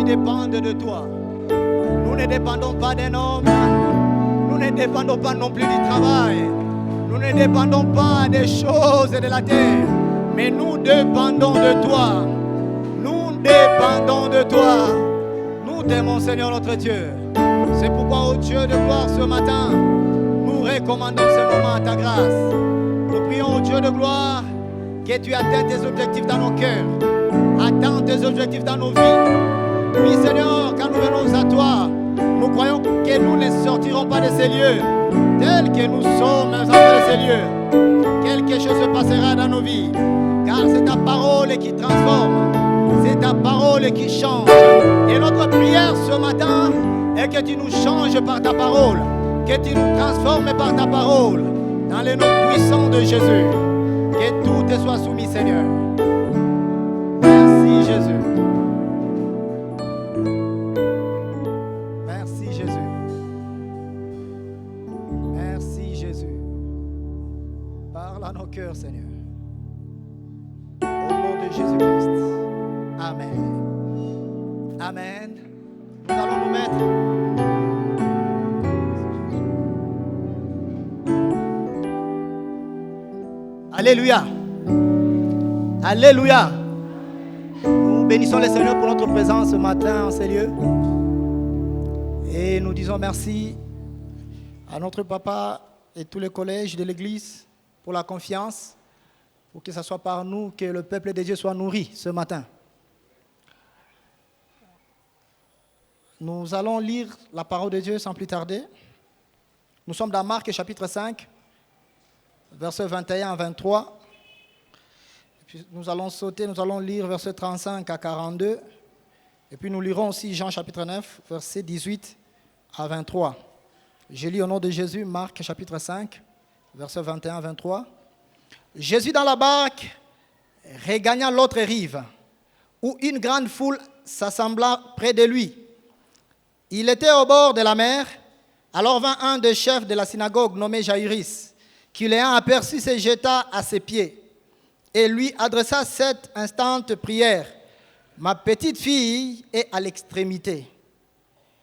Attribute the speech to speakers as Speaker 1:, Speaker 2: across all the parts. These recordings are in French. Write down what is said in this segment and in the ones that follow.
Speaker 1: dépendent de toi. Nous ne dépendons pas d'un homme. Nous ne dépendons pas non plus du travail. Nous ne dépendons pas des choses de la terre. Mais nous dépendons de toi. Nous dépendons de toi. Nous t'aimons, Seigneur notre Dieu. C'est pourquoi, ô Dieu de gloire, ce matin, nous recommandons ce moment à ta grâce. Nous prions, ô Dieu de gloire, que tu atteignes tes objectifs dans nos cœurs. Atteins tes objectifs dans nos vies. Oui, Seigneur, quand nous venons à toi, nous croyons que nous ne sortirons pas de ces lieux tels que nous sommes en de ces lieux. Quelque chose se passera dans nos vies, car c'est ta parole qui transforme, c'est ta parole qui change. Et notre prière ce matin est que tu nous changes par ta parole, que tu nous transformes par ta parole, dans les noms puissants de Jésus. Que tout te soit soumis, Seigneur. Merci, Jésus. Merci, Jésus. Merci, Jésus. Parle à nos cœurs, Seigneur. Au nom de Jésus-Christ. Amen. Amen. Nous allons nous mettre. Alléluia. Alléluia. Nous bénissons le Seigneur pour notre présence ce matin en ces lieux. Et nous disons merci à notre papa et tous les collèges de l'Église pour la confiance, pour que ce soit par nous que le peuple de Dieu soit nourri ce matin. Nous allons lire la parole de Dieu sans plus tarder. Nous sommes dans Marc chapitre 5, versets 21 à 23. Et puis nous allons sauter, nous allons lire versets 35 à 42. Et puis nous lirons aussi Jean chapitre 9, versets 18 à 23. Je lis au nom de Jésus, Marc chapitre 5, versets 21 à 23. Jésus dans la barque regagna l'autre rive, où une grande foule s'assembla près de lui. Il était au bord de la mer. Alors vint un des chefs de la synagogue nommé Jaïrus, qui l'ayant aperçu se jeta à ses pieds et lui adressa cette instante prière. Ma petite fille est à l'extrémité.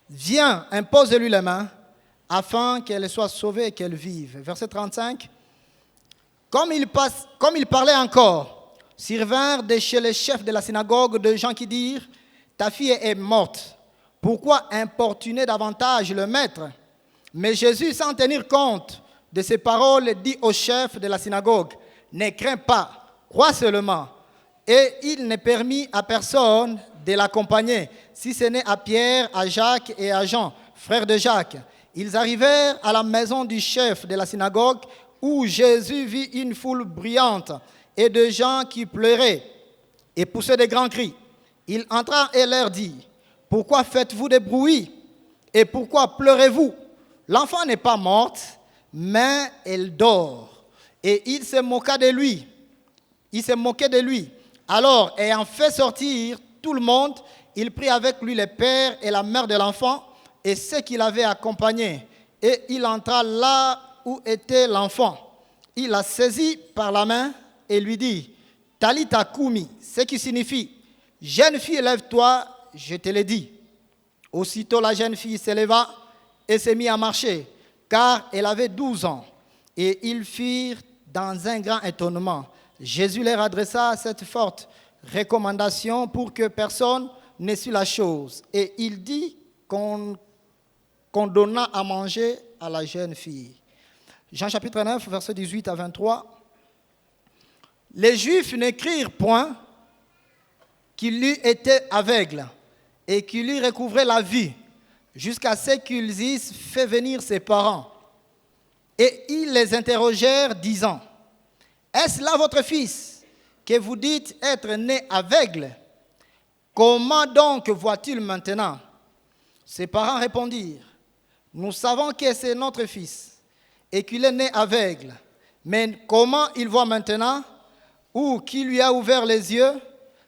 Speaker 1: Viens, impose-lui les mains, afin qu'elle soit sauvée et qu'elle vive. Verset 35. Comme il parlait encore, survinrent de chez les chefs de la synagogue des gens qui dirent, ta fille est morte. Pourquoi importuner davantage le maître? Mais Jésus, sans tenir compte de ces paroles, dit au chef de la synagogue, ne crains pas, crois seulement. Et il ne permit à personne de l'accompagner, si ce n'est à Pierre, à Jacques et à Jean, frères de Jacques. Ils arrivèrent à la maison du chef de la synagogue, où Jésus vit une foule bruyante et de gens qui pleuraient et poussaient de grands cris. Il entra et leur dit, pourquoi faites-vous des bruits et pourquoi pleurez-vous? L'enfant n'est pas morte, mais elle dort. Et il se moqua de lui. Il se moquait de lui. Alors, ayant fait sortir tout le monde, il prit avec lui le père et la mère de l'enfant et ceux qui l'avaient accompagné. Et il entra là où était l'enfant. Il la saisit par la main et lui dit, Talita Koumi, ce qui signifie, jeune fille, lève-toi, je te l'ai dit. Aussitôt la jeune fille s'éleva et s'est mise à marcher, car elle avait 12 ans. Et ils firent dans un grand étonnement. Jésus leur adressa cette forte recommandation pour que personne ne sût la chose. Et il dit qu'on donna à manger à la jeune fille. Jean chapitre 9, versets 18 à 23. Les Juifs n'écrirent point qu'il eût été aveugle et qu'il eût recouvré la vue, jusqu'à ce qu'ils eussent fait venir ses parents. Et ils les interrogèrent, disant, est-ce là votre fils, que vous dites être né aveugle? Comment donc voit-il maintenant? Ses parents répondirent, nous savons que c'est notre fils, et qu'il est né aveugle. Mais comment il voit maintenant, ou qui lui a ouvert les yeux?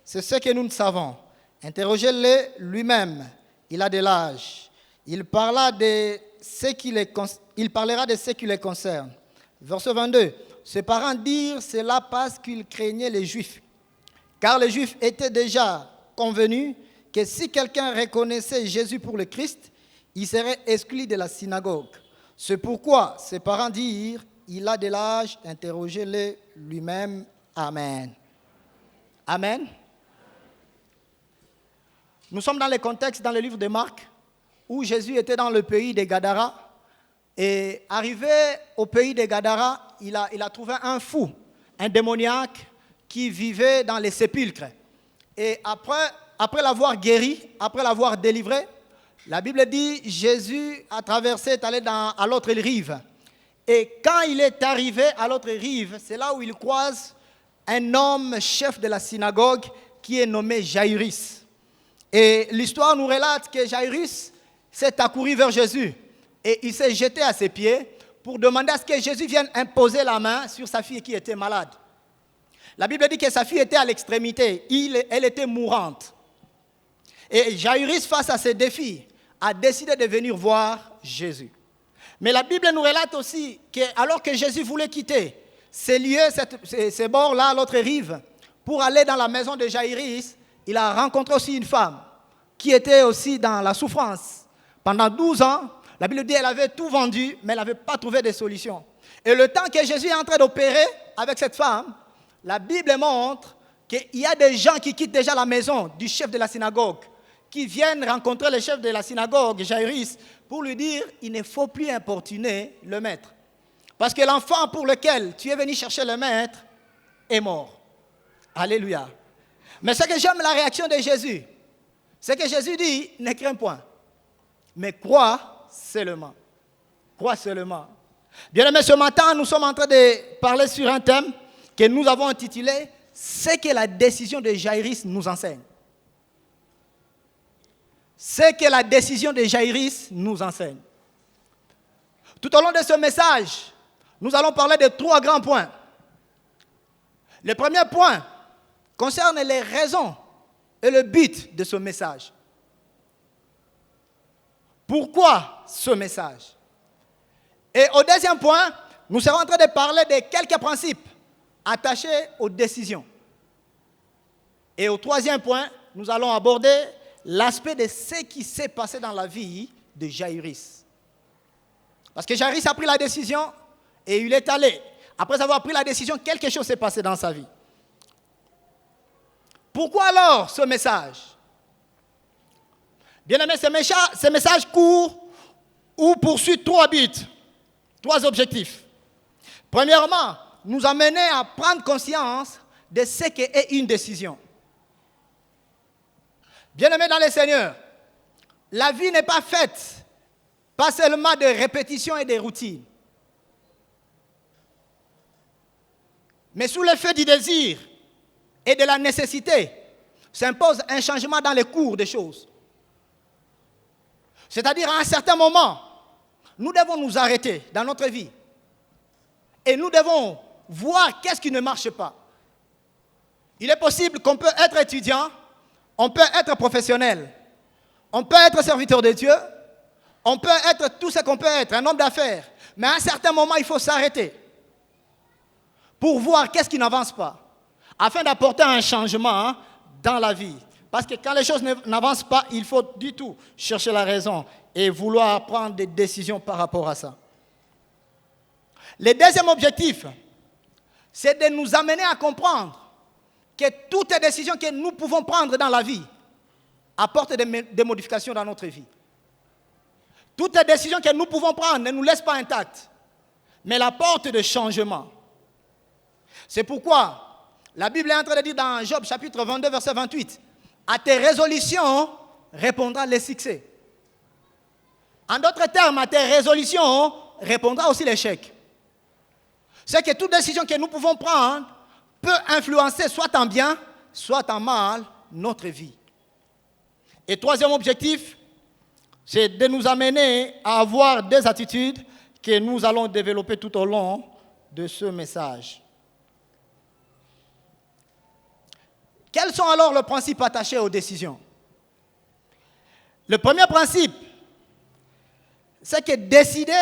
Speaker 1: C'est ce que nous ne savons. Interrogez-le lui-même, il a de l'âge. Il parlera de ce qui les concerne. Verset 22. Ses parents dirent cela parce qu'ils craignaient les Juifs. Car les Juifs étaient déjà convenus que si quelqu'un reconnaissait Jésus pour le Christ, il serait exclu de la synagogue. C'est pourquoi ses parents dirent, il a de l'âge, interrogez-le lui-même. Amen. Amen. Nous sommes dans le contexte, dans le livre de Marc, où Jésus était dans le pays des Gadara. Et arrivé au pays des Gadara, il a trouvé un fou, un démoniaque qui vivait dans les sépulcres. Et après l'avoir guéri, après l'avoir délivré, la Bible dit Jésus a traversé, est allé à l'autre rive. Et quand il est arrivé à l'autre rive, c'est là où il croise un homme chef de la synagogue qui est nommé Jairus. Et l'histoire nous relate que Jairus s'est accouru vers Jésus et il s'est jeté à ses pieds pour demander à ce que Jésus vienne imposer la main sur sa fille qui était malade. La Bible dit que sa fille était à l'extrémité, elle était mourante. Et Jairus, face à ces défis, a décidé de venir voir Jésus. Mais la Bible nous relate aussi qu'alors que Jésus voulait quitter ces lieux, ces bords-là, à l'autre rive, pour aller dans la maison de Jairus, il a rencontré aussi une femme qui était aussi dans la souffrance. Pendant 12 ans, la Bible dit qu'elle avait tout vendu, mais elle n'avait pas trouvé de solution. Et le temps que Jésus est en train d'opérer avec cette femme, la Bible montre qu'il y a des gens qui quittent déjà la maison du chef de la synagogue, qui viennent rencontrer le chef de la synagogue, Jairus, pour lui dire il ne faut plus importuner le maître. Parce que l'enfant pour lequel tu es venu chercher le maître est mort. Alléluia. Mais ce que j'aime la réaction de Jésus, c'est que Jésus dit ne crains point, mais crois seulement. Crois seulement. Bien-aimés, ce matin, nous sommes en train de parler sur un thème que nous avons intitulé « Ce que la décision de Jairus nous enseigne ». Ce que la décision de Jairus nous enseigne. Tout au long de ce message, nous allons parler de 3 grands points. Le premier point concerne les raisons et le but de ce message. Pourquoi ce message? Et au deuxième point, nous serons en train de parler de quelques principes attachés aux décisions. Et au troisième point, nous allons aborder l'aspect de ce qui s'est passé dans la vie de Jairus. Parce que Jairus a pris la décision et il est allé. Après avoir pris la décision, quelque chose s'est passé dans sa vie. Pourquoi alors ce message? Bien aimé, ce message court ou poursuit 3 buts, 3 objectifs. Premièrement, nous amener à prendre conscience de ce qu'est une décision. Bien-aimés dans le Seigneur, la vie n'est pas faite pas seulement de répétitions et de routines, mais sous l'effet du désir et de la nécessité s'impose un changement dans le cours des choses. C'est-à-dire à un certain moment, nous devons nous arrêter dans notre vie et nous devons voir qu'est-ce qui ne marche pas. Il est possible qu'on peut être étudiant, on peut être professionnel, on peut être serviteur de Dieu, on peut être tout ce qu'on peut être, un homme d'affaires. Mais à un certain moment, il faut s'arrêter pour voir qu'est-ce qui n'avance pas, afin d'apporter un changement dans la vie. Parce que quand les choses n'avancent pas, il faut du tout chercher la raison et vouloir prendre des décisions par rapport à ça. Le deuxième objectif, c'est de nous amener à comprendre que toutes les décisions que nous pouvons prendre dans la vie apportent des modifications dans notre vie. Toutes les décisions que nous pouvons prendre ne nous laissent pas intactes, mais apportent des changements. C'est pourquoi la Bible est en train de dire dans Job chapitre 22, verset 28, « À tes résolutions répondra le succès. » En d'autres termes, à tes résolutions répondra aussi l'échec. C'est que toute décision que nous pouvons prendre peut influencer soit en bien, soit en mal notre vie. Et troisième objectif, c'est de nous amener à avoir des attitudes que nous allons développer tout au long de ce message. Quels sont alors les principes attachés aux décisions? Le premier principe, c'est que décider,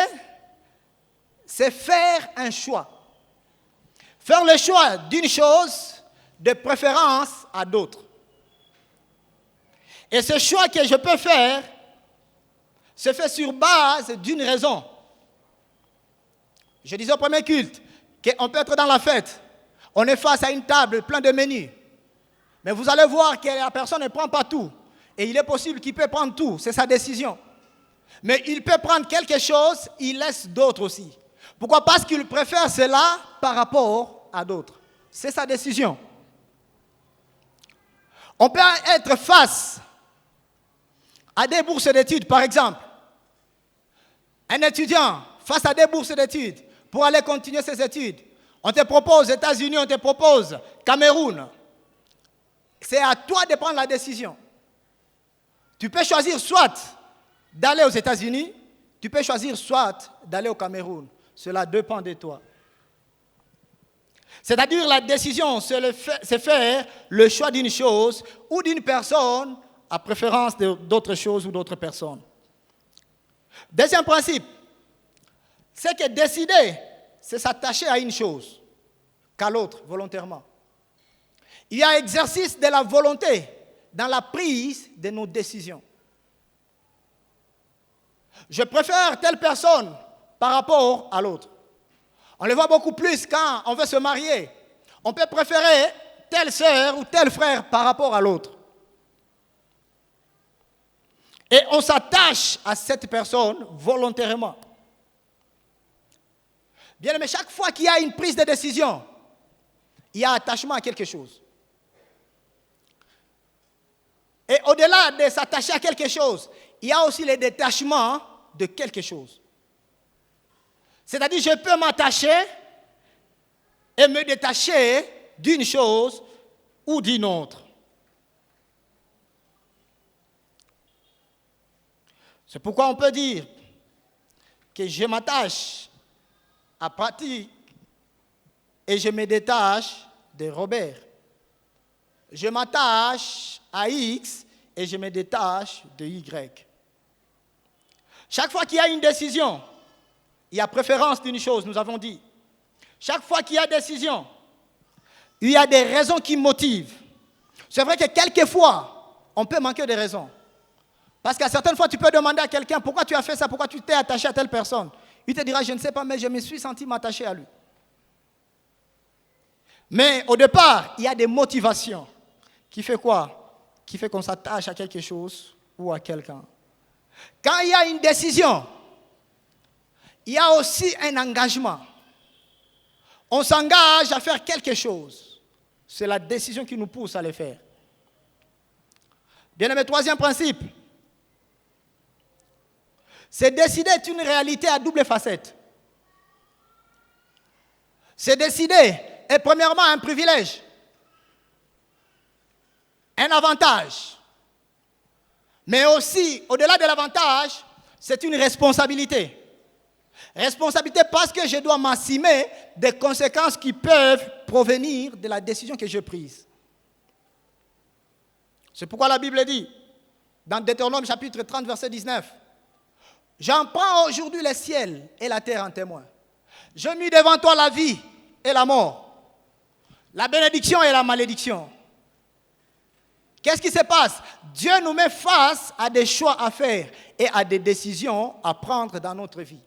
Speaker 1: c'est faire un choix. Faire le choix d'une chose de préférence à d'autres. Et ce choix que je peux faire se fait sur base d'une raison. Je disais au premier culte qu'on peut être dans la fête, on est face à une table pleine de menus. Mais vous allez voir que la personne ne prend pas tout. Et il est possible qu'il peut prendre tout, c'est sa décision. Mais il peut prendre quelque chose, il laisse d'autres aussi. Pourquoi? Parce qu'il préfère cela par rapport à d'autres. C'est sa décision. On peut être face à des bourses d'études, par exemple. Un étudiant face à des bourses d'études pour aller continuer ses études. On te propose États-Unis, on te propose Cameroun. C'est à toi de prendre la décision. Tu peux choisir soit d'aller aux États-Unis, tu peux choisir soit d'aller au Cameroun. Cela dépend de toi. C'est-à-dire la décision, c'est faire le choix d'une chose ou d'une personne à préférence d'autres choses ou d'autres personnes. Deuxième principe, c'est que décider, c'est s'attacher à une chose qu'à l'autre, volontairement. Il y a exercice de la volonté dans la prise de nos décisions. Je préfère telle personne par rapport à l'autre. On le voit beaucoup plus quand on veut se marier. On peut préférer telle sœur ou tel frère par rapport à l'autre. Et on s'attache à cette personne volontairement. Bien, mais chaque fois qu'il y a une prise de décision, il y a attachement à quelque chose. Et au-delà de s'attacher à quelque chose, il y a aussi le détachement de quelque chose. C'est-à-dire, je peux m'attacher et me détacher d'une chose ou d'une autre. C'est pourquoi on peut dire que je m'attache à Pratique et je me détache de Robert. Je m'attache à X et je me détache de Y. Chaque fois qu'il y a une décision, il y a préférence d'une chose, nous avons dit. Chaque fois qu'il y a décision, il y a des raisons qui motivent. C'est vrai que quelquefois, on peut manquer de raisons. Parce qu'à certaines fois, tu peux demander à quelqu'un pourquoi tu as fait ça, pourquoi tu t'es attaché à telle personne. Il te dira, je ne sais pas, mais je me suis senti m'attacher à lui. Mais au départ, il y a des motivations. Qui fait quoi? Qui fait qu'on s'attache à quelque chose ou à quelqu'un. Quand il y a une décision, il y a aussi un engagement. On s'engage à faire quelque chose. C'est la décision qui nous pousse à le faire. Bien-aimé, troisième principe. C'est décider est une réalité à double facette. C'est décider est premièrement un privilège, un avantage. Mais aussi, au-delà de l'avantage, c'est une responsabilité. Responsabilité parce que je dois m'assumer des conséquences qui peuvent provenir de la décision que j'ai prise. C'est pourquoi la Bible dit, dans Deutéronome chapitre 30, verset 19, « J'en prends aujourd'hui le ciel et la terre en témoin. Je mis devant toi la vie et la mort, la bénédiction et la malédiction. » Qu'est-ce qui se passe? Dieu nous met face à des choix à faire et à des décisions à prendre dans notre vie.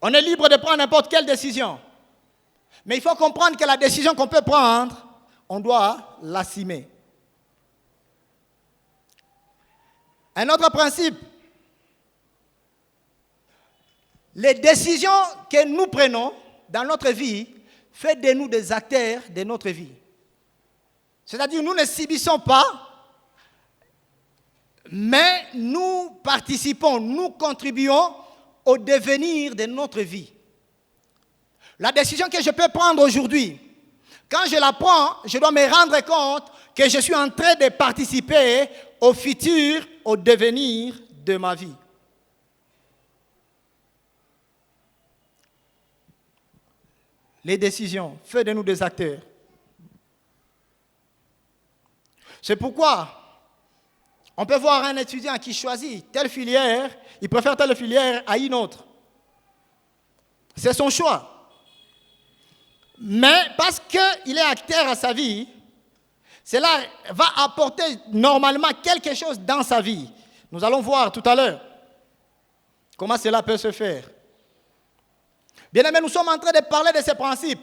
Speaker 1: On est libre de prendre n'importe quelle décision. Mais il faut comprendre que la décision qu'on peut prendre, on doit l'assumer. Un autre principe, les décisions que nous prenons dans notre vie font de nous des acteurs de notre vie. C'est-à-dire, nous ne subissons pas, mais nous participons, nous contribuons au devenir de notre vie. La décision que je peux prendre aujourd'hui, quand je la prends, je dois me rendre compte que je suis en train de participer au futur, au devenir de ma vie. Les décisions font de nous des acteurs. C'est pourquoi on peut voir un étudiant qui choisit telle filière, il préfère telle filière à une autre. C'est son choix. Mais parce qu'il est acteur à sa vie, cela va apporter normalement quelque chose dans sa vie. Nous allons voir tout à l'heure comment cela peut se faire. Bien aimé, nous sommes en train de parler de ces principes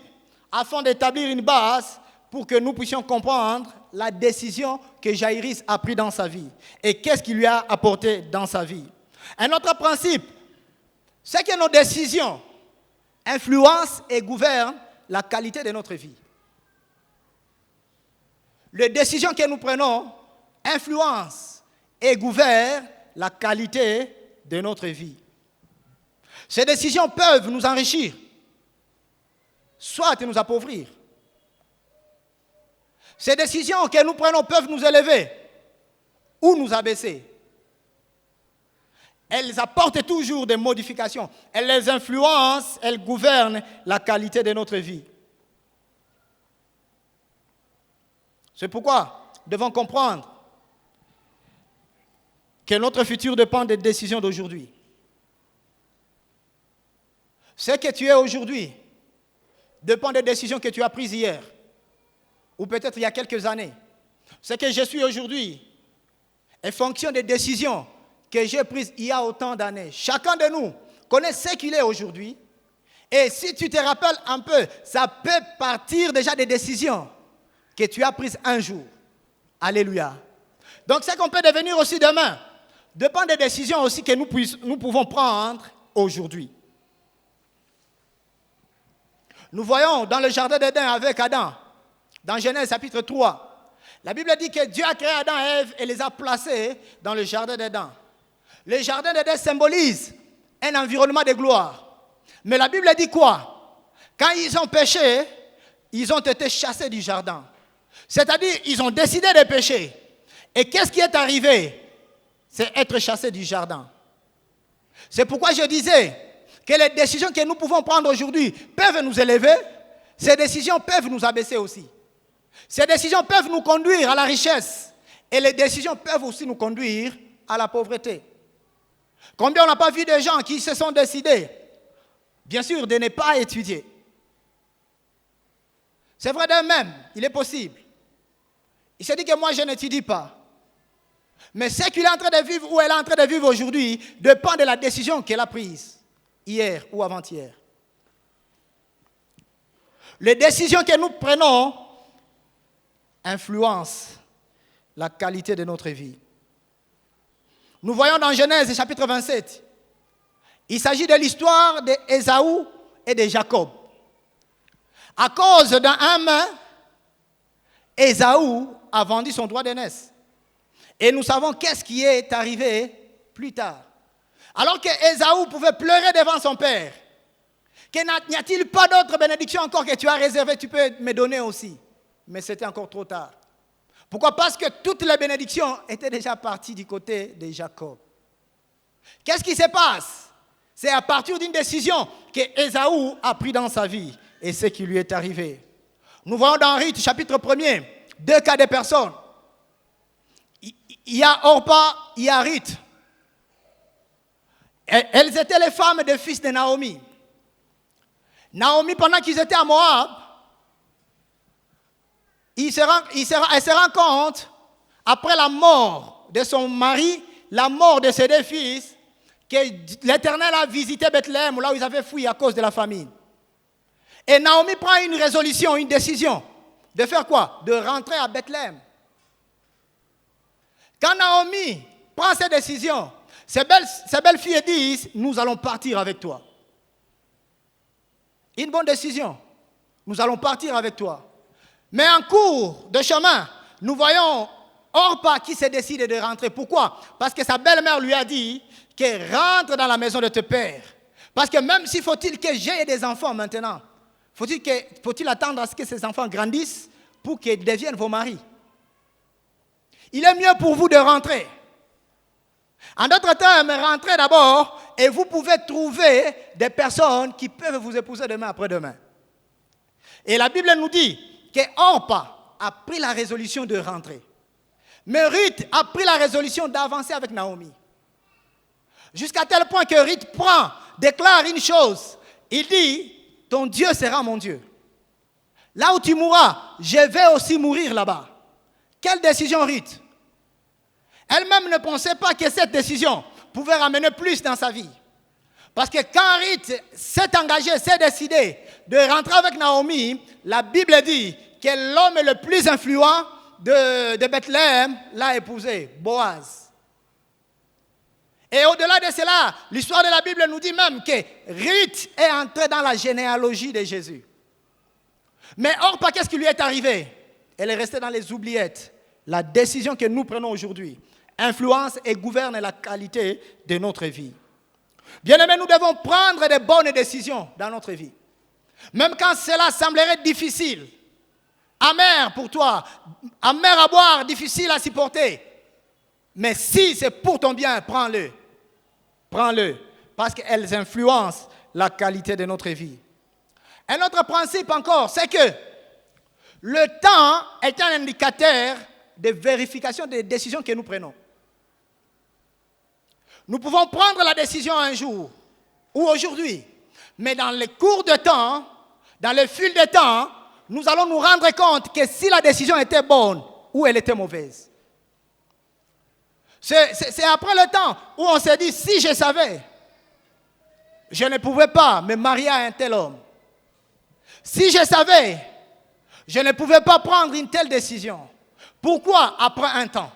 Speaker 1: afin d'établir une base pour que nous puissions comprendre la décision que Jaïrus a prise dans sa vie et qu'est-ce qu'il lui a apporté dans sa vie. Un autre principe, c'est que nos décisions influencent et gouvernent la qualité de notre vie. Les décisions que nous prenons influencent et gouvernent la qualité de notre vie. Ces décisions peuvent nous enrichir, soit nous appauvrir. Ces décisions que nous prenons peuvent nous élever ou nous abaisser. Elles apportent toujours des modifications. Elles les influencent, elles gouvernent la qualité de notre vie. C'est pourquoi nous devons comprendre que notre futur dépend des décisions d'aujourd'hui. Ce que tu es aujourd'hui dépend des décisions que tu as prises hier, ou peut-être il y a quelques années. Ce que je suis aujourd'hui est fonction des décisions que j'ai prises il y a autant d'années. Chacun de nous connaît ce qu'il est aujourd'hui. Et si tu te rappelles un peu, ça peut partir déjà des décisions que tu as prises un jour. Alléluia. Donc ce qu'on peut devenir aussi demain dépend des décisions aussi que nous pouvons prendre aujourd'hui. Nous voyons dans le jardin d'Éden avec Adam, dans Genèse chapitre 3, la Bible dit que Dieu a créé Adam et Ève et les a placés dans le jardin d'Éden. Le jardin d'Éden symbolise un environnement de gloire. Mais la Bible dit quoi? Quand ils ont péché, ils ont été chassés du jardin. C'est-à-dire, ils ont décidé de pécher. Et qu'est-ce qui est arrivé? C'est être chassés du jardin. C'est pourquoi je disais que les décisions que nous pouvons prendre aujourd'hui peuvent nous élever. Ces décisions peuvent nous abaisser aussi. Ces décisions peuvent nous conduire à la richesse. Et les décisions peuvent aussi nous conduire à la pauvreté. Combien on n'a pas vu de gens qui se sont décidés, bien sûr, de ne pas étudier. C'est vrai d'eux-mêmes, il est possible. Il se dit que moi je n'étudie pas. Mais ce qu'il est en train de vivre ou elle est en train de vivre aujourd'hui dépend de la décision qu'elle a prise hier ou avant-hier. Les décisions que nous prenons influencent la qualité de notre vie. Nous voyons dans Genèse chapitre 27, il s'agit de l'histoire d'Ésaü et de Jacob. À cause d'un main, Ésaü a vendu son droit d'aînesse. Et nous savons qu'est-ce qui est arrivé plus tard. Alors que Ésaü pouvait pleurer devant son père, n'y a-t-il pas d'autres bénédictions encore que tu as réservées, tu peux me donner aussi. Mais c'était encore trop tard. Pourquoi? Parce que toutes les bénédictions étaient déjà parties du côté de Jacob. Qu'est-ce qui se passe? C'est à partir d'une décision que Ésaü a prise dans sa vie et ce qui lui est arrivé. Nous voyons dans Ruth, chapitre 1er, deux cas de personnes. Il y a Orpa, il y a Ruth. Elles étaient les femmes des fils de Naomi. Naomi, pendant qu'ils étaient à Moab, elle se rend compte, après la mort de son mari, la mort de ses deux fils, que l'Éternel a visité Bethléem, là où ils avaient fui à cause de la famine. Et Naomi prend une résolution, une décision, de faire quoi? De rentrer à Bethléem. Quand Naomi prend cette décision, ses belles filles disent, nous allons partir avec toi. Une bonne décision. Nous allons partir avec toi. Mais en cours de chemin, nous voyons Orpa qui se décide de rentrer. Pourquoi? Parce que sa belle-mère lui a dit qu'elle rentre dans la maison de ton père. Parce que même s'il faut-il que j'aie des enfants maintenant, faut-il attendre à ce que ces enfants grandissent pour qu'ils deviennent vos maris? Il est mieux pour vous de rentrer. En d'autres termes, rentrez d'abord et vous pouvez trouver des personnes qui peuvent vous épouser demain après-demain. Et la Bible nous dit que Orpa a pris la résolution de rentrer. Mais Ruth a pris la résolution d'avancer avec Naomi. Jusqu'à tel point que Ruth déclare une chose. Il dit, ton Dieu sera mon Dieu. Là où tu mourras, je vais aussi mourir là-bas. quelle décision Ruth? Elle-même ne pensait pas que cette décision pouvait ramener plus dans sa vie. Parce que quand Ruth s'est engagée, s'est décidée de rentrer avec Naomi, la Bible dit que l'homme le plus influent de Bethléem l'a épousé, Boaz. Et au-delà de cela, l'histoire de la Bible nous dit même que Ruth est entrée dans la généalogie de Jésus. Mais Orpa, qu'est-ce qui lui est arrivé? Elle est restée dans les oubliettes. La décision que nous prenons aujourd'hui influence et gouverne la qualité de notre vie. Bien-aimés, nous devons prendre de bonnes décisions dans notre vie. Même quand cela semblerait difficile, amer pour toi, amer à boire, difficile à supporter. Mais si c'est pour ton bien, prends-le. Prends-le. Parce qu'elles influencent la qualité de notre vie. Un autre principe encore, c'est que le temps est un indicateur de vérification des décisions que nous prenons. Nous pouvons prendre la décision un jour ou aujourd'hui, mais dans le cours de temps, dans le fil de temps, nous allons nous rendre compte que si la décision était bonne ou elle était mauvaise. C'est après le temps où on s'est dit, si je savais, je ne pouvais pas me marier à un tel homme. Si je savais, je ne pouvais pas prendre une telle décision. Pourquoi après un temps?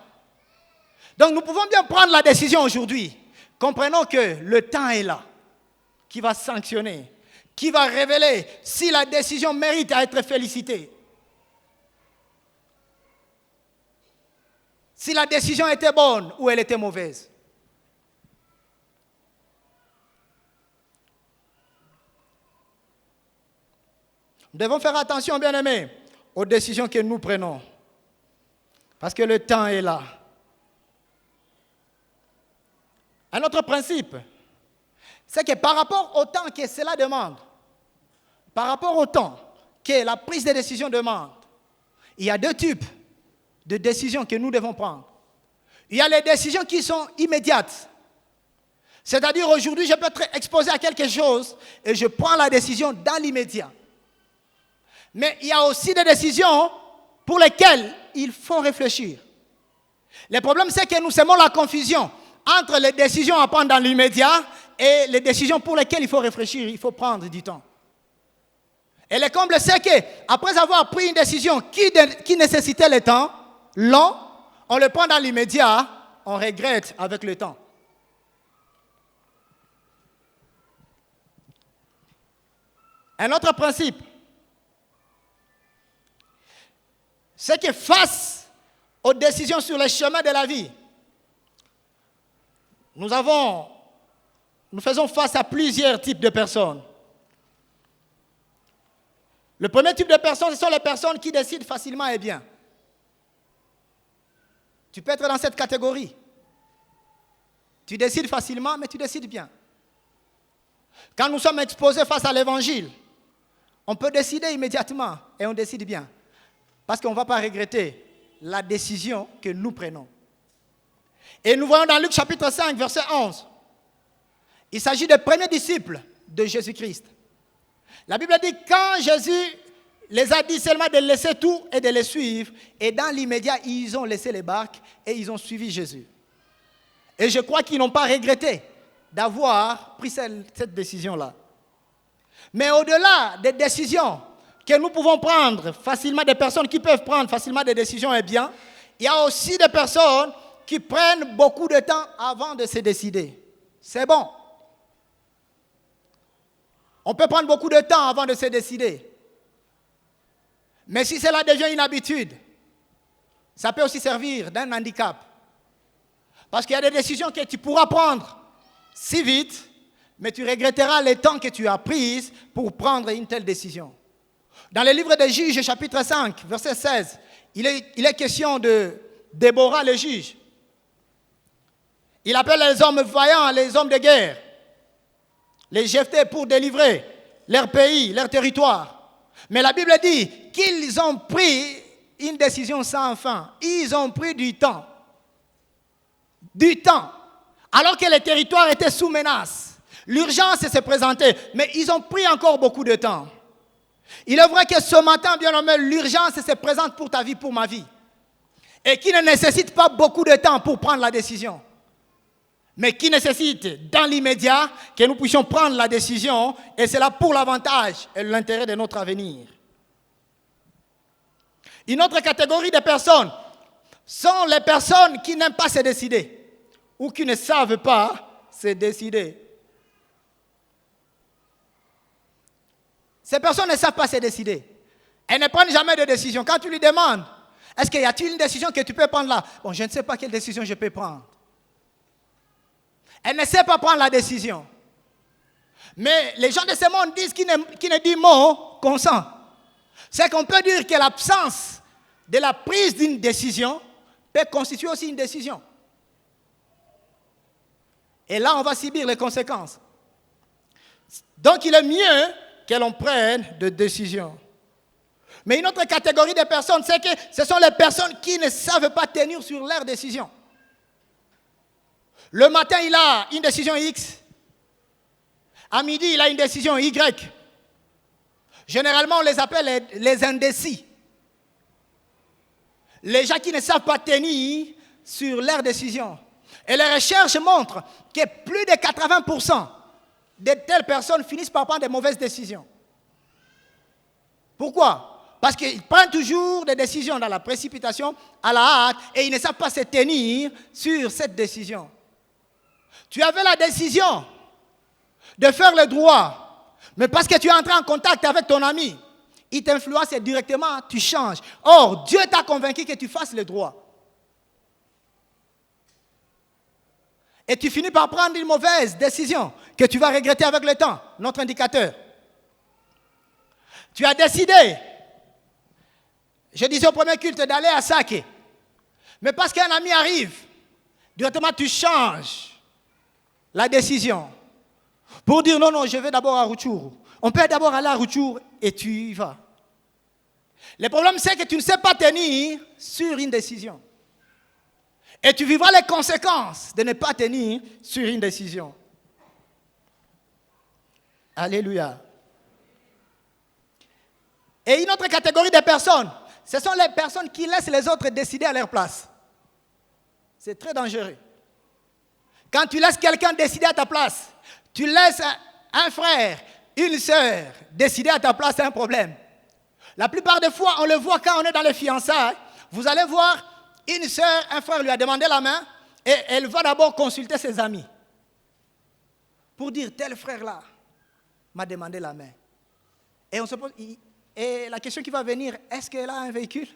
Speaker 1: Donc nous pouvons bien prendre la décision aujourd'hui. Comprenons que le temps est là, qui va sanctionner, qui va révéler si la décision mérite à être félicitée. Si la décision était bonne ou elle était mauvaise. Nous devons faire attention, bien-aimés, aux décisions que nous prenons. Parce que le temps est là. Un autre principe, c'est que par rapport au temps que cela demande, par rapport au temps que la prise de décision demande, il y a deux types de décisions que nous devons prendre. Il y a les décisions qui sont immédiates. C'est-à-dire aujourd'hui, je peux être exposé à quelque chose et je prends la décision dans l'immédiat. Mais il y a aussi des décisions pour lesquelles il faut réfléchir. Le problème, c'est que nous semons la confusion entre les décisions à prendre dans l'immédiat et les décisions pour lesquelles il faut réfléchir, il faut prendre du temps. Et le comble, c'est qu'après avoir pris une décision qui nécessitait le temps long, on le prend dans l'immédiat, on regrette avec le temps. Un autre principe, c'est que face aux décisions sur le chemin de la vie, nous faisons face à plusieurs types de personnes. Le premier type de personnes, ce sont les personnes qui décident facilement et bien. Tu peux être dans cette catégorie. Tu décides facilement, mais tu décides bien. Quand nous sommes exposés face à l'évangile, on peut décider immédiatement et on décide bien. Parce qu'on ne va pas regretter la décision que nous prenons. Et nous voyons dans Luc chapitre 5, verset 11. Il s'agit des premiers disciples de Jésus-Christ. La Bible dit quand Jésus les a dit seulement de laisser tout et de les suivre, et dans l'immédiat, ils ont laissé les barques et ils ont suivi Jésus. Et je crois qu'ils n'ont pas regretté d'avoir pris cette décision-là. Mais au-delà des décisions que nous pouvons prendre facilement, des personnes qui peuvent prendre facilement des décisions et bien, il y a aussi des personnes qui prennent beaucoup de temps avant de se décider. C'est bon. On peut prendre beaucoup de temps avant de se décider. Mais si cela devient une habitude, ça peut aussi servir d'un handicap. Parce qu'il y a des décisions que tu pourras prendre si vite, mais tu regretteras le temps que tu as pris pour prendre une telle décision. Dans le livre des Juges, chapitre 5, verset 16, il est question de Déborah, le juge. Il appelle les hommes vaillants, les hommes de guerre, les Jephthé pour délivrer leur pays, leur territoire. Mais la Bible dit qu'ils ont pris une décision sans fin. Ils ont pris du temps. Du temps. Alors que le territoire était sous menace. L'urgence s'est présentée, mais ils ont pris encore beaucoup de temps. Il est vrai que ce matin, bien aimé, l'urgence se présente pour ta vie, pour ma vie. et qui ne nécessite pas beaucoup de temps pour prendre la décision, mais qui nécessite dans l'immédiat que nous puissions prendre la décision, et c'est là pour l'avantage et l'intérêt de notre avenir. Une autre catégorie de personnes sont les personnes qui n'aiment pas se décider ou qui ne savent pas se décider. Ces personnes ne savent pas se décider. Elles ne prennent jamais de décision. Quand tu lui demandes, est-ce qu'il y a-t-il une décision que tu peux prendre là? Bon, je ne sais pas quelle décision je peux prendre. Elle ne sait pas prendre la décision. Mais les gens de ce monde disent qui ne dit mot consent. C'est qu'on peut dire que l'absence de la prise d'une décision peut constituer aussi une décision. Et là, on va subir les conséquences. Donc, il est mieux que l'on prenne des décisions. Mais une autre catégorie de personnes, c'est que ce sont les personnes qui ne savent pas tenir sur leurs décisions. Le matin, il a une décision X. À midi, il a une décision Y. Généralement, on les appelle les indécis. Les gens qui ne savent pas tenir sur leurs décisions. Et les recherches montrent que plus de 80% de telles personnes finissent par prendre de mauvaises décisions. Pourquoi? Parce qu'ils prennent toujours des décisions dans la précipitation, à la hâte, et ils ne savent pas se tenir sur cette décision. Tu avais la décision de faire le droit, mais parce que tu es entré en contact avec ton ami, il t'influence et directement tu changes. Or, Dieu t'a convaincu que tu fasses le droit. Et tu finis par prendre une mauvaise décision que tu vas regretter avec le temps, notre indicateur. Tu as décidé, je disais au premier culte, d'aller à Sake. Mais parce qu'un ami arrive, directement tu changes la décision. Pour dire non, je vais d'abord à Rutshuru. On peut d'abord aller à Rutshuru et tu y vas. Le problème, c'est que tu ne sais pas tenir sur une décision. Et tu vivras les conséquences de ne pas tenir sur une décision. Alléluia. Et une autre catégorie de personnes, ce sont les personnes qui laissent les autres décider à leur place. C'est très dangereux. Quand tu laisses quelqu'un décider à ta place, tu laisses un frère, une sœur décider à ta place, c'est un problème. La plupart des fois, on le voit quand on est dans les fiançailles. Vous allez voir, une sœur, un frère lui a demandé la main et elle va d'abord consulter ses amis pour dire tel frère-là m'a demandé la main. Et on se pose, et la question qui va venir, est-ce qu'elle a un véhicule?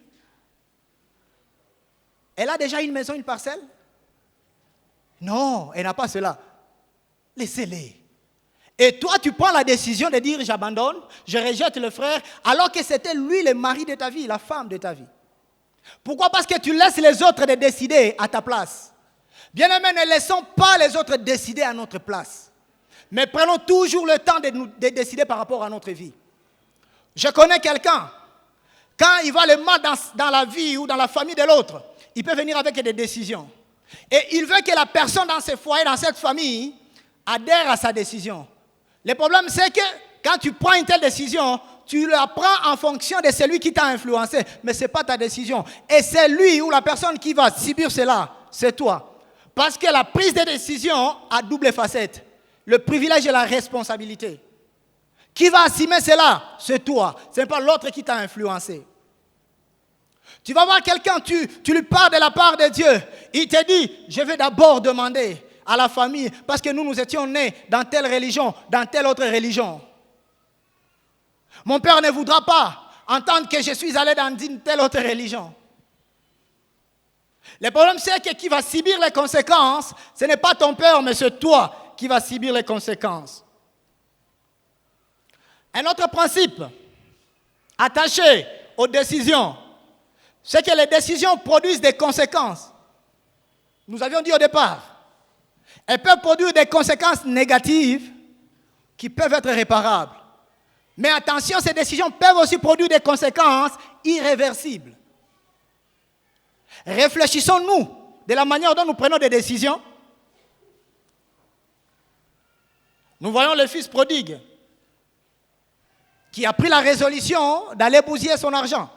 Speaker 1: Elle a déjà une maison, une parcelle? Non, elle n'a pas cela. Laissez-les. Et toi, tu prends la décision de dire j'abandonne, je rejette le frère, alors que c'était lui le mari de ta vie, la femme de ta vie. Pourquoi? Parce que tu laisses les autres de décider à ta place. Bien-aimés, ne laissons pas les autres décider à notre place. Mais prenons toujours le temps de décider par rapport à notre vie. Je connais quelqu'un, quand il va le mal dans la vie ou dans la famille de l'autre, il peut venir avec des décisions. Et il veut que la personne dans ce foyer, dans cette famille, adhère à sa décision. Le problème, c'est que quand tu prends une telle décision, tu la prends en fonction de celui qui t'a influencé, mais ce n'est pas ta décision. Et c'est lui ou la personne qui va subir cela, c'est toi. Parce que la prise de décision a double facette. Le privilège et la responsabilité. Qui va assumer cela? C'est toi. Ce n'est pas l'autre qui t'a influencé. Tu vas voir quelqu'un, tu lui parles de la part de Dieu. Il te dit, je vais d'abord demander à la famille, parce que nous étions nés dans telle religion, dans telle autre religion. Mon père ne voudra pas entendre que je suis allé dans une telle autre religion. Le problème, c'est que qui va subir les conséquences, ce n'est pas ton père, mais c'est toi qui vas subir les conséquences. Un autre principe attaché aux décisions, c'est que les décisions produisent des conséquences. Nous avions dit au départ, elles peuvent produire des conséquences négatives qui peuvent être réparables. Mais attention, ces décisions peuvent aussi produire des conséquences irréversibles. Réfléchissons-nous de la manière dont nous prenons des décisions. Nous voyons le fils prodigue qui a pris la résolution d'aller bousiller son argent.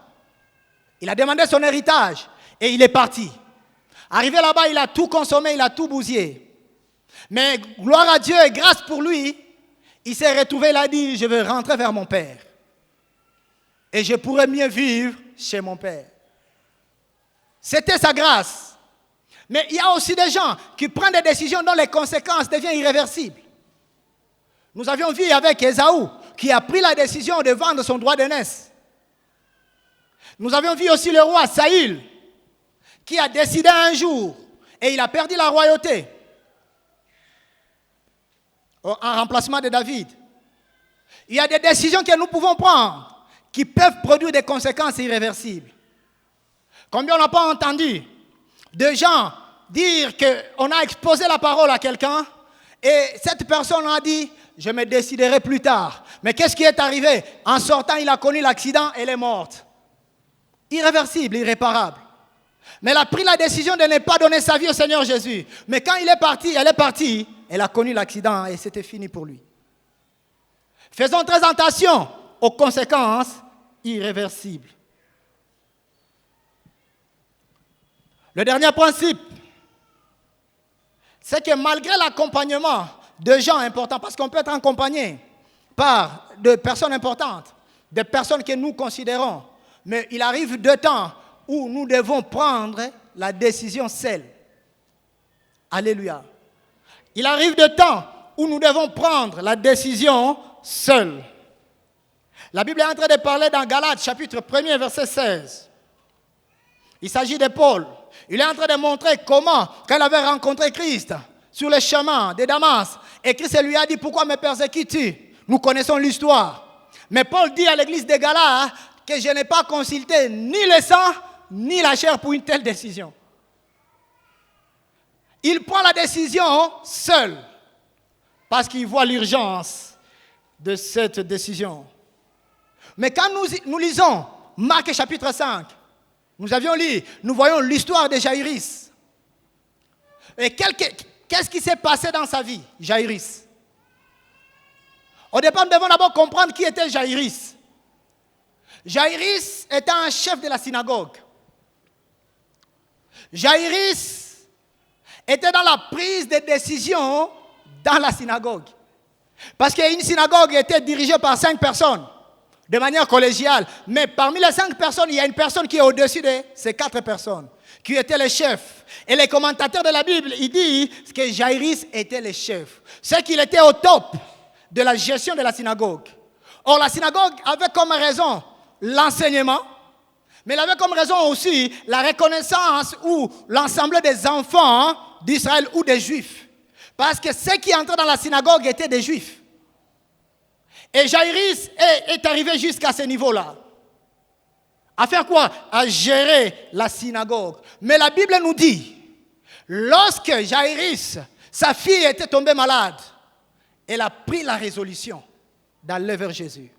Speaker 1: Il a demandé son héritage. Et il est parti. Arrivé là-bas, il a tout consommé, il a tout bousillé. Mais gloire à Dieu et grâce pour lui, il s'est retrouvé, il a dit, je veux rentrer vers mon Père. Et je pourrais mieux vivre chez mon Père. C'était sa grâce. Mais il y a aussi des gens qui prennent des décisions dont les conséquences deviennent irréversibles. Nous avions vu avec Ésaü, qui a pris la décision de vendre son droit d'aînesse. Nous avions vu aussi le roi Saül, qui a décidé un jour, et il a perdu la royauté, en remplacement de David. Il y a des décisions que nous pouvons prendre, qui peuvent produire des conséquences irréversibles. Combien on n'a pas entendu de gens dire qu'on a exposé la parole à quelqu'un et cette personne a dit « je me déciderai plus tard ». Mais qu'est-ce qui est arrivé? En sortant, il a connu l'accident et elle est morte. Irréversible, irréparable. Mais elle a pris la décision de ne pas donner sa vie au Seigneur Jésus. Mais quand elle est partie, elle a connu l'accident et c'était fini pour lui. Faisons très attention aux conséquences irréversibles. Le dernier principe, c'est que malgré l'accompagnement de gens importants, parce qu'on peut être accompagné par de personnes importantes, des personnes que nous considérons, mais il arrive deux temps où nous devons prendre la décision seule. Alléluia. Il arrive deux temps où nous devons prendre la décision seule. La Bible est en train de parler dans Galates, chapitre 1er, verset 16. Il s'agit de Paul. Il est en train de montrer comment, quand il avait rencontré Christ sur le chemin de Damas, et Christ lui a dit, pourquoi me persécutes-tu? Nous connaissons l'histoire. Mais Paul dit à l'église de Galates que je n'ai pas consulté ni le sang, ni la chair pour une telle décision. Il prend la décision seul, parce qu'il voit l'urgence de cette décision. Mais quand nous lisons Marc chapitre 5, nous voyons l'histoire de Jaïrus. Et qu'est-ce qui s'est passé dans sa vie, Jaïrus? Au départ, nous devons d'abord comprendre qui était Jaïrus. Jaïrus était un chef de la synagogue. Jaïrus était dans la prise de décision dans la synagogue. Parce qu'une synagogue était dirigée par 5 personnes. De manière collégiale. Mais parmi les 5 personnes, il y a une personne qui est au-dessus de ces 4 personnes, qui était le chef. Et les commentateurs de la Bible, ils disent que Jaïrus était le chef. C'est qu'il était au top de la gestion de la synagogue. Or, la synagogue avait comme raison l'enseignement, mais elle avait comme raison aussi la reconnaissance ou l'ensemble des enfants d'Israël ou des Juifs. Parce que ceux qui entraient dans la synagogue étaient des Juifs. Et Jaïrus est arrivé jusqu'à ce niveau-là. À faire quoi? À gérer la synagogue. Mais la Bible nous dit, lorsque Jaïrus, sa fille était tombée malade, elle a pris la résolution d'aller vers Jésus.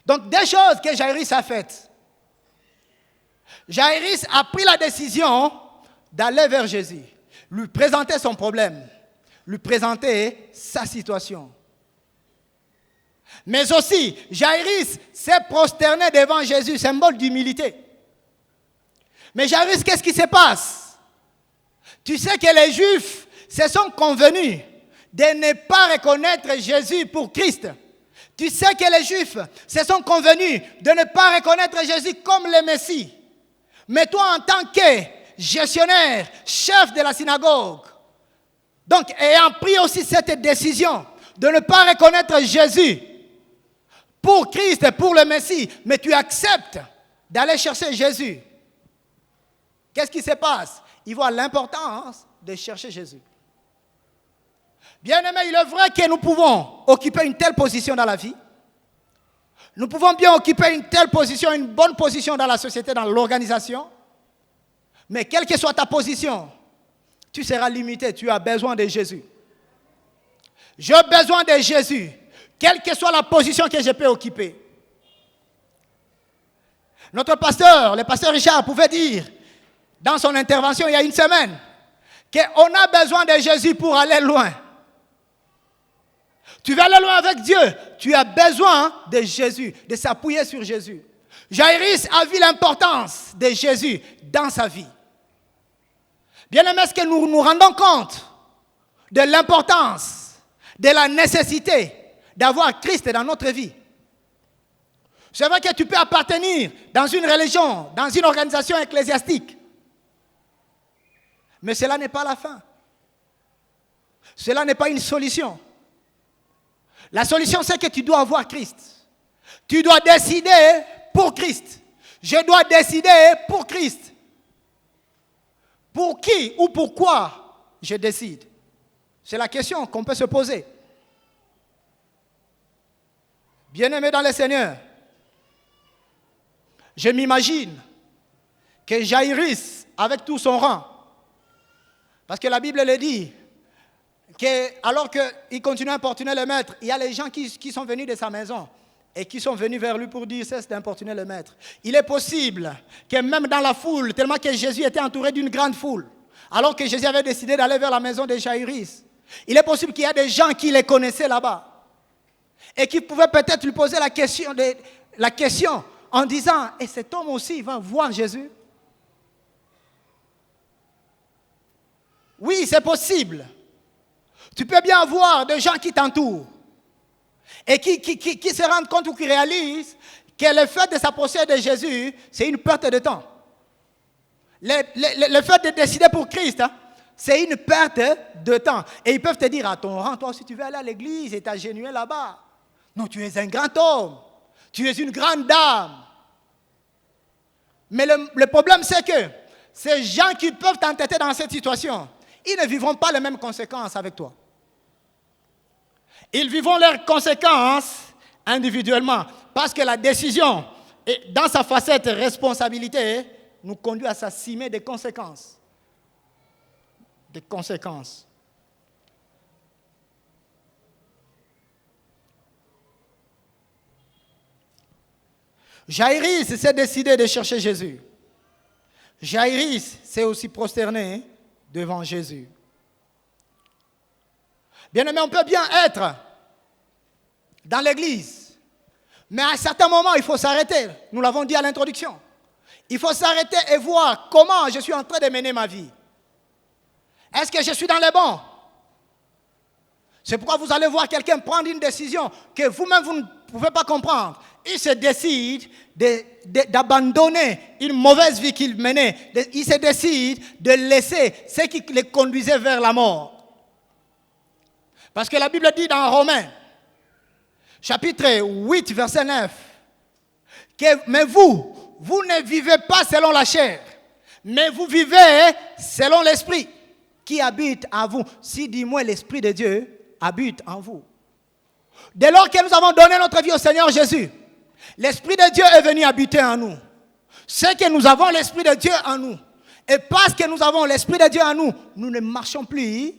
Speaker 1: Donc, des choses que Jaïrus a faites. Jaïrus a pris la décision d'aller vers Jésus, lui présenter son problème, lui présenter sa situation. Mais aussi, Jaïrus s'est prosterné devant Jésus, symbole d'humilité. Mais Jaïrus, qu'est-ce qui se passe? Tu sais que les Juifs se sont convenus de ne pas reconnaître Jésus pour Christ. Tu sais que les Juifs se sont convenus de ne pas reconnaître Jésus comme le Messie. Mais toi, en tant que gestionnaire, chef de la synagogue, donc ayant pris aussi cette décision de ne pas reconnaître Jésus pour Christ, pour le Messie, mais tu acceptes d'aller chercher Jésus. Qu'est-ce qui se passe? Il voit l'importance de chercher Jésus. Bien-aimés, il est vrai que nous pouvons occuper une telle position dans la vie. Nous pouvons bien occuper une telle position, une bonne position dans la société, dans l'organisation. Mais quelle que soit ta position, tu seras limité, tu as besoin de Jésus. J'ai besoin de Jésus. Quelle que soit la position que je peux occuper. Notre pasteur, le pasteur Richard, pouvait dire dans son intervention il y a une semaine qu'on a besoin de Jésus pour aller loin. Tu veux aller loin avec Dieu, tu as besoin de Jésus, de s'appuyer sur Jésus. Jaïrus a vu l'importance de Jésus dans sa vie. Bien aimé, est-ce que nous nous rendons compte de l'importance, de la nécessité d'avoir Christ dans notre vie? C'est vrai que tu peux appartenir dans une religion, dans une organisation ecclésiastique. Mais cela n'est pas la fin. Cela n'est pas une solution. La solution, c'est que tu dois avoir Christ. Tu dois décider pour Christ. Je dois décider pour Christ. Pour qui ou pourquoi je décide? C'est la question qu'on peut se poser. Bien-aimé dans le Seigneur, je m'imagine que Jaïrus, avec tout son rang, parce que la Bible le dit, alors qu'il continue à importuner le maître, il y a les gens qui sont venus de sa maison et qui sont venus vers lui pour dire cesse d'importuner le maître. Il est possible que même dans la foule, tellement que Jésus était entouré d'une grande foule, alors que Jésus avait décidé d'aller vers la maison de Jaïrus, il est possible qu'il y a des gens qui les connaissaient là-bas et qui pouvaient peut-être lui poser la question en disant « Et cet homme aussi, il va voir Jésus ?» Oui, c'est possible. Tu peux bien avoir des gens qui t'entourent et qui se rendent compte ou qui réalisent que le fait de s'approcher de Jésus, c'est une perte de temps. Le fait de décider pour Christ, c'est une perte de temps. Et ils peuvent te dire, à ton rang, toi si tu veux aller à l'église et t'agenouiller là-bas. Non, tu es un grand homme. Tu es une grande dame. Mais le problème, c'est que ces gens qui peuvent t'entêter dans cette situation, ils ne vivront pas les mêmes conséquences avec toi. Ils vivront leurs conséquences individuellement. Parce que la décision, dans sa facette responsabilité, nous conduit à s'assumer des conséquences. Des conséquences. Jaïrus s'est décidé de chercher Jésus. Jaïrus s'est aussi prosterné devant Jésus. Bien-aimé, on peut bien être dans l'église, mais à un certain moment, il faut s'arrêter. Nous l'avons dit à l'introduction. Il faut s'arrêter et voir comment je suis en train de mener ma vie. Est-ce que je suis dans les bons? C'est pourquoi vous allez voir quelqu'un prendre une décision que vous-même, vous ne pouvez pas comprendre. Il se décide d'abandonner une mauvaise vie qu'il menait. Il se décide de laisser ce qui le conduisait vers la mort. Parce que la Bible dit dans Romains, chapitre 8, verset 9, mais vous ne vivez pas selon la chair, mais vous vivez selon l'esprit qui habite en vous. Si, dis-moi, l'esprit de Dieu habite en vous. Dès lors que nous avons donné notre vie au Seigneur Jésus, l'Esprit de Dieu est venu habiter en nous. C'est que nous avons l'Esprit de Dieu en nous. Et parce que nous avons l'Esprit de Dieu en nous, nous ne marchons plus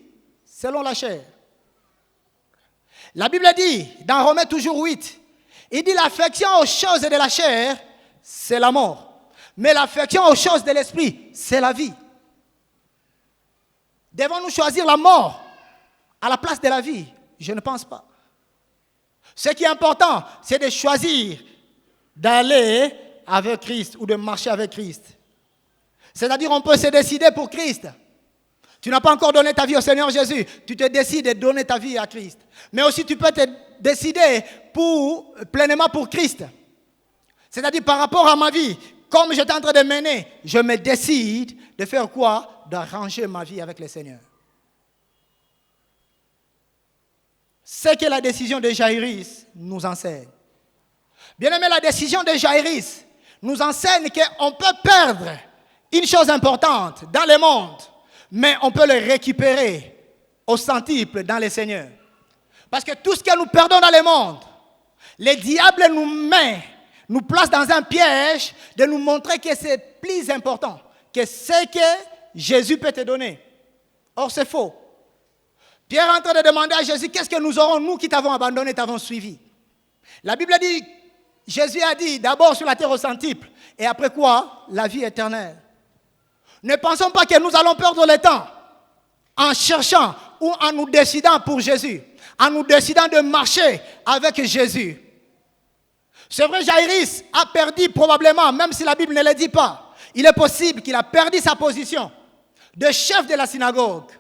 Speaker 1: selon la chair. La Bible dit, dans Romains toujours 8, il dit l'affection aux choses de la chair, c'est la mort. Mais l'affection aux choses de l'esprit, c'est la vie. Devons-nous choisir la mort à la place de la vie? Je ne pense pas. Ce qui est important, c'est de choisir d'aller avec Christ ou de marcher avec Christ. C'est-à-dire, on peut se décider pour Christ. Tu n'as pas encore donné ta vie au Seigneur Jésus. Tu te décides de donner ta vie à Christ. Mais aussi, tu peux te décider pleinement pour Christ. C'est-à-dire, par rapport à ma vie, comme j'étais en train de mener, je me décide de faire quoi? D'arranger ma vie avec le Seigneur. C'est que la décision de Jaïrus nous enseigne. Bien aimé, la décision de Jaïrus nous enseigne qu'on peut perdre une chose importante dans le monde, mais on peut le récupérer au centuple dans le Seigneur. Parce que tout ce que nous perdons dans le monde, le diable nous place dans un piège de nous montrer que c'est plus important que ce que Jésus peut te donner. Or, c'est faux. Pierre est en train de demander à Jésus, qu'est-ce que nous aurons, nous qui t'avons abandonné, t'avons suivi? La Bible dit, Jésus a dit, d'abord sur la terre au centuple, et après quoi? La vie éternelle. Ne pensons pas que nous allons perdre le temps en cherchant ou en nous décidant pour Jésus, en nous décidant de marcher avec Jésus. C'est vrai, Jaïrus a perdu probablement, même si la Bible ne le dit pas. Il est possible qu'il a perdu sa position de chef de la synagogue.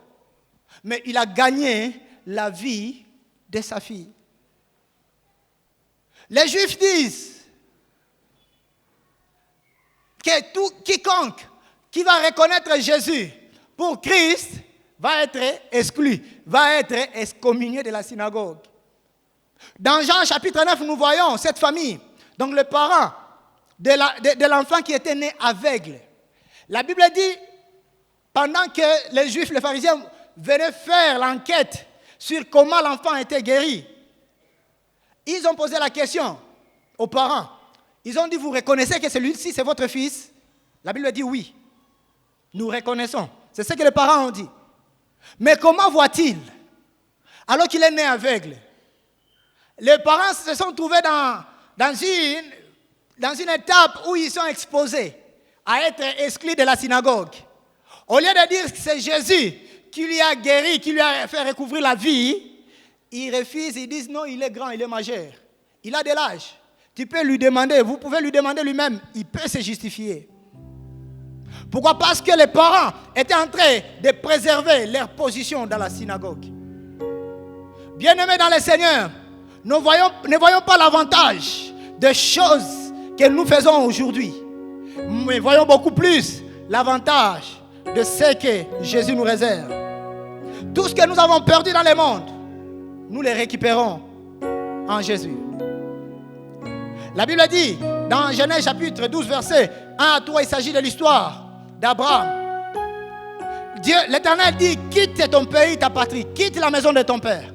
Speaker 1: Mais il a gagné la vie de sa fille. Les Juifs disent que quiconque qui va reconnaître Jésus pour Christ va être exclu, va être excommunié de la synagogue. Dans Jean chapitre 9, nous voyons cette famille, donc les parents de l'enfant qui était né aveugle. La Bible dit, pendant que les Juifs, les pharisiens venaient faire l'enquête sur comment l'enfant était guéri, ils ont posé la question aux parents. Ils ont dit, vous reconnaissez que celui-ci, c'est votre fils? La Bible dit oui. Nous reconnaissons. C'est ce que les parents ont dit. Mais comment voit-il alors qu'il est né aveugle? Les parents se sont trouvés dans une étape où ils sont exposés à être exclus de la synagogue. Au lieu de dire que c'est Jésus qui lui a guéri, qui lui a fait recouvrir la vie, ils refusent, ils disent non, il est grand, il est majeur. Il a de l'âge. Tu peux lui demander, vous pouvez lui demander lui-même, il peut se justifier. Pourquoi? Parce que les parents étaient en train de préserver leur position dans la synagogue. Bien-aimés dans le Seigneur, ne voyons pas l'avantage des choses que nous faisons aujourd'hui. Mais voyons beaucoup plus l'avantage de ce que Jésus nous réserve. Tout ce que nous avons perdu dans le monde, nous les récupérons en Jésus. La Bible dit, dans Genèse chapitre 12, verset 1 à 3, il s'agit de l'histoire d'Abraham. Dieu, l'Éternel dit, quitte ton pays, ta patrie, quitte la maison de ton père,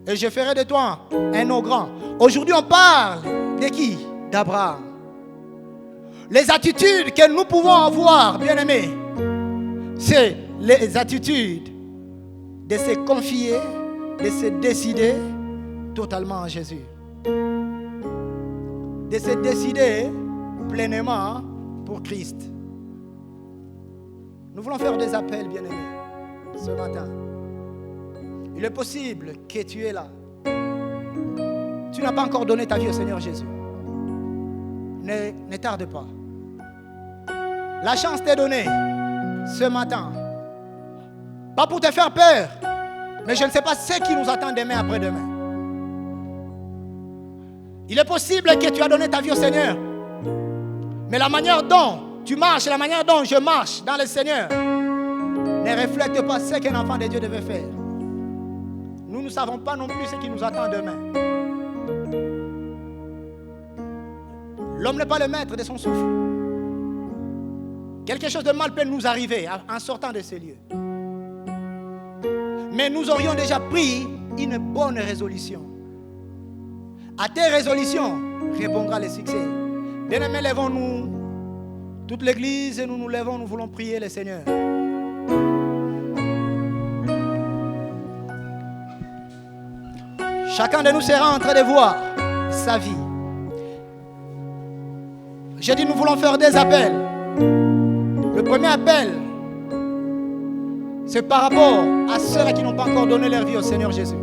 Speaker 1: et je ferai de toi un nom grand. Aujourd'hui, on parle de qui? D'Abraham. Les attitudes que nous pouvons avoir, bien-aimés, c'est les attitudes de se confier, de se décider totalement en Jésus. De se décider pleinement pour Christ. Nous voulons faire des appels, bien-aimés, ce matin. Il est possible que tu es là. Tu n'as pas encore donné ta vie au Seigneur Jésus. Ne tarde pas. La chance t'est donnée ce matin. Pas pour te faire peur, mais je ne sais pas ce qui nous attend demain après-demain. Il est possible que tu as donné ta vie au Seigneur, mais la manière dont tu marches, la manière dont je marche dans le Seigneur ne reflète pas ce qu'un enfant de Dieu devait faire. Nous ne savons pas non plus ce qui nous attend demain. L'homme n'est pas le maître de son souffle. Quelque chose de mal peut nous arriver en sortant de ces lieux. Mais nous aurions déjà pris une bonne résolution. À tes résolutions répondra le succès. Bien-aimés, lèvons-nous. Toute l'église, nous nous lèvons, nous voulons prier le Seigneur. Chacun de nous sera en train de voir sa vie. J'ai dit, nous voulons faire des appels. Le premier appel, c'est par rapport à ceux qui n'ont pas encore donné leur vie au Seigneur Jésus.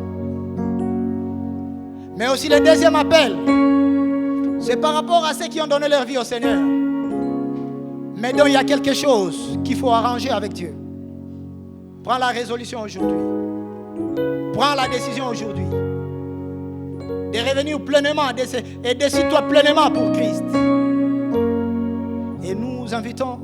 Speaker 1: Mais aussi le deuxième appel, c'est par rapport à ceux qui ont donné leur vie au Seigneur. Mais donc il y a quelque chose qu'il faut arranger avec Dieu. Prends la résolution aujourd'hui. Prends la décision aujourd'hui. De revenir pleinement et décide-toi pleinement pour Christ. Et nous invitons